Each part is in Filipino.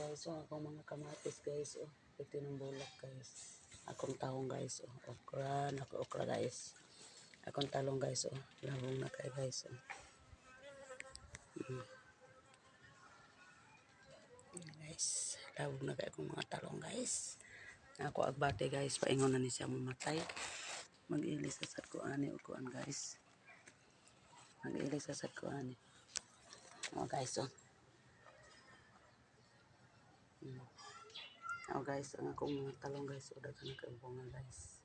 guys, akong mga kamatis guys, ito ng bulak guys. Akong tahong guys, okra guys. Akong talong guys, labong na kayo guys. Guys, labong na kayo akong mga talong guys. Ako agbate guys, paingon na ni siya mamatay. Mag-ilis sa sadkuan ni ukuan guys. Mag-ilis sa sadkuan ni. Guys, guys, ang akong mga talong guys, dagan na kayo bunga guys.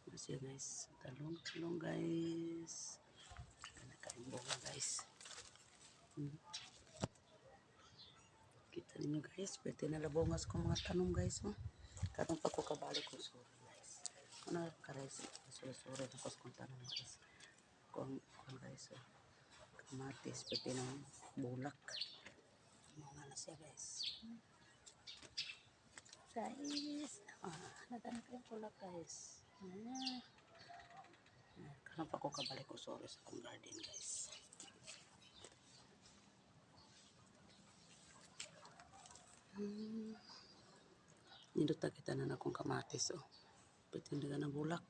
Kasi guys, talong guys. Bunga guys. Kita ninyo guys, pwede na labongas ko mga tanong guys. Katong pa ko kabalik ko sorry guys. Ano ka guys, sorry na ko sa tanong guys. Kung guys, kamatis, pwede na bulak. Mga na siya guys. Guys, nagana kayo bulak guys. Katong pa ko kabalik ko sorry sa kong garden guys. Nindot na kita na akong kamatis, pwede na bulak.